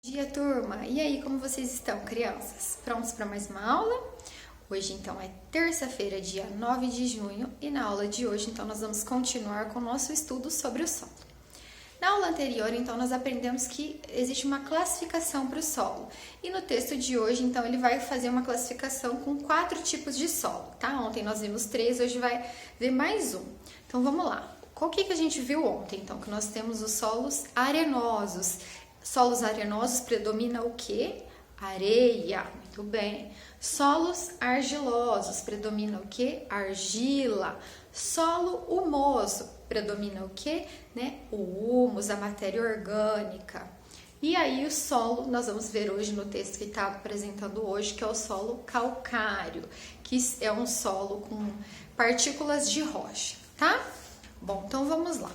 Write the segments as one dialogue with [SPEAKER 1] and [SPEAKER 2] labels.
[SPEAKER 1] Bom dia, turma! E aí, como vocês estão, crianças? Prontos para mais uma aula? Hoje, então, é terça-feira, dia 9 de junho, e na aula de hoje, então, nós vamos continuar com o nosso estudo sobre o solo. Na aula anterior, então, nós aprendemos que existe uma classificação para o solo. E no texto de hoje, então, ele vai fazer uma classificação com 4 tipos de solo, tá? Ontem nós vimos 3, hoje vai ver mais um. Então, vamos lá. Qual que a gente viu ontem? Então, que nós temos os solos arenosos. Solos arenosos predomina o quê? Areia, muito bem. Solos argilosos predomina o quê? Argila. Solo humoso predomina o quê? O humus, a matéria orgânica. E aí o solo, nós vamos ver hoje no texto que está apresentando hoje, que é o solo calcário, que é um solo com partículas de rocha, tá? Bom, então vamos lá.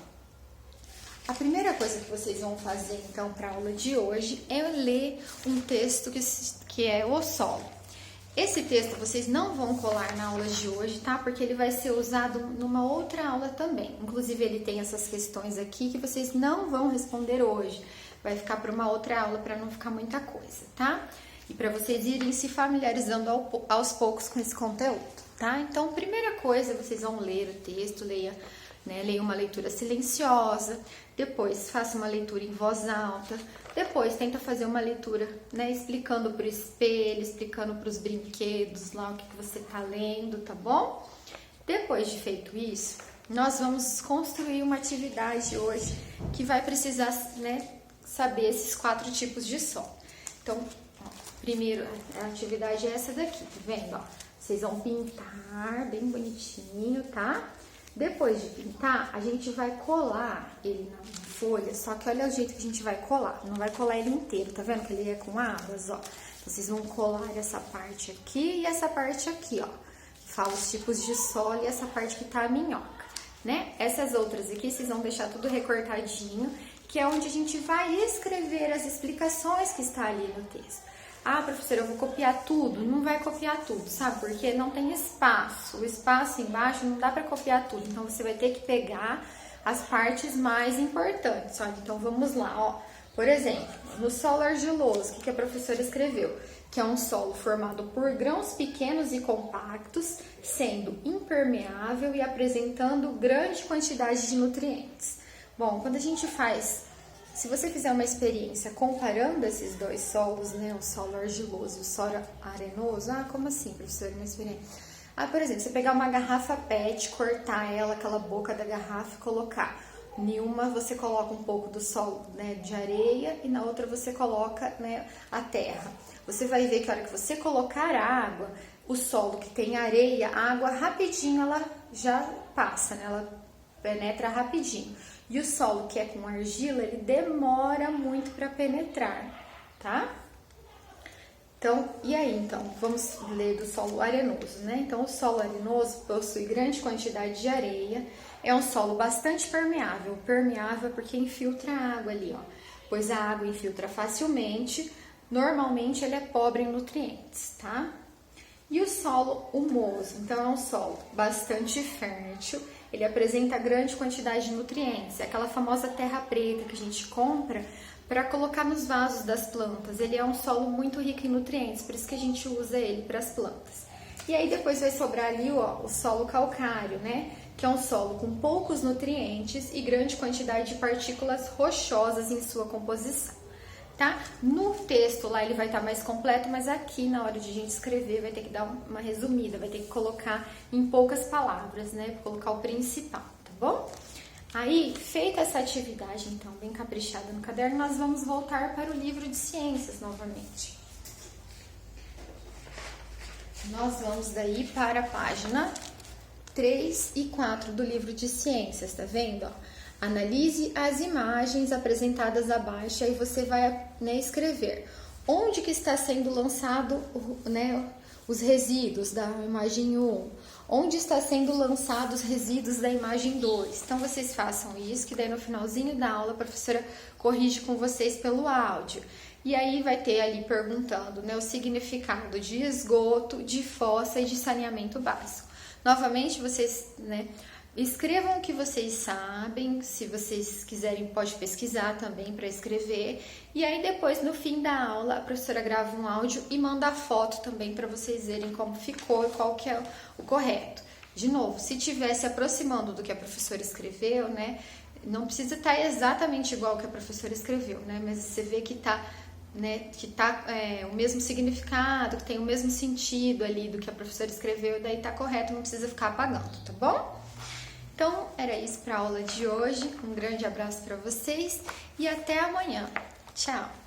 [SPEAKER 1] A primeira coisa que vocês vão fazer, então, para a aula de hoje é ler um texto que é o solo. Esse texto vocês não vão colar na aula de hoje, tá? Porque ele vai ser usado numa outra aula também. Inclusive, ele tem essas questões aqui que vocês não vão responder hoje. Vai ficar para uma outra aula para não ficar muita coisa, tá? E para vocês irem se familiarizando aos poucos com esse conteúdo, tá? Então, primeira coisa, vocês vão ler o texto, leia uma leitura silenciosa, depois faça uma leitura em voz alta, depois tenta fazer uma leitura, explicando para o espelho, explicando para os brinquedos lá o que você está lendo, tá bom? Depois de feito isso, nós vamos construir uma atividade hoje que vai precisar, saber esses 4 tipos de solo. Então, primeiro, a atividade é essa daqui, tá vendo? Vocês vão pintar bem bonitinho, tá? Depois de pintar, a gente vai colar ele na folha, só que olha o jeito que a gente vai colar. Não vai colar ele inteiro, tá vendo que ele é com abas, ó. Vocês vão colar essa parte aqui e essa parte aqui, ó. Fala os tipos de solo e essa parte que tá a minhoca, Essas outras aqui, vocês vão deixar tudo recortadinho, que é onde a gente vai escrever as explicações que está ali no texto. Ah, professora, eu vou copiar tudo? Não vai copiar tudo, sabe? Porque não tem espaço. O espaço embaixo não dá para copiar tudo. Então, você vai ter que pegar as partes mais importantes. Olha, então, vamos lá, ó. Por exemplo, no solo argiloso, o que a professora escreveu? Que é um solo formado por grãos pequenos e compactos, sendo impermeável e apresentando grande quantidade de nutrientes. Bom, quando a gente faz... Se você fizer uma experiência comparando esses dois solos, o solo argiloso e o solo arenoso, como assim, professora, uma experiência? Por exemplo, você pegar uma garrafa PET, cortar ela, aquela boca da garrafa e colocar. Em uma você coloca um pouco do solo de areia e na outra você coloca a terra. Você vai ver que a hora que você colocar água, o solo que tem areia, a água rapidinho ela já passa, ela penetra rapidinho. E o solo que é com argila, ele demora muito para penetrar, tá? Então, e aí, então, vamos ler do solo arenoso, Então, o solo arenoso possui grande quantidade de areia, é um solo bastante permeável. Permeável porque infiltra a água ali, ó. Pois a água infiltra facilmente, normalmente ele é pobre em nutrientes, tá? E o solo humoso, então é um solo bastante fértil, ele apresenta grande quantidade de nutrientes, é aquela famosa terra preta que a gente compra para colocar nos vasos das plantas. Ele é um solo muito rico em nutrientes, por isso que a gente usa ele para as plantas. E aí depois vai sobrar ali, ó, o solo calcário, que é um solo com poucos nutrientes e grande quantidade de partículas rochosas em sua composição. Tá? No texto lá ele vai estar mais completo, mas aqui na hora de a gente escrever vai ter que dar uma resumida, vai ter que colocar em poucas palavras, colocar o principal, tá bom? Aí, feita essa atividade, então, bem caprichada no caderno, nós vamos voltar para o livro de ciências novamente. Nós vamos daí para a página 3 e 4 do livro de ciências, tá vendo, ó? Analise as imagens apresentadas abaixo, aí você vai escrever onde que está sendo lançado os resíduos da imagem 1, onde está sendo lançados os resíduos da imagem 2. Então, vocês façam isso, que daí no finalzinho da aula a professora corrige com vocês pelo áudio. E aí vai ter ali perguntando o significado de esgoto, de fossa e de saneamento básico. Novamente, vocês Escrevam o que vocês sabem, se vocês quiserem pode pesquisar também para escrever. E aí depois no fim da aula a professora grava um áudio e manda a foto também para vocês verem como ficou e qual que é o correto. De novo, se estiver se aproximando do que a professora escreveu, né, não precisa estar exatamente igual que a professora escreveu, né, mas você vê que tá o mesmo significado, que tem o mesmo sentido ali do que a professora escreveu, daí tá correto, não precisa ficar apagando, tá bom? Então, era isso para a aula de hoje. Um grande abraço para vocês e até amanhã. Tchau!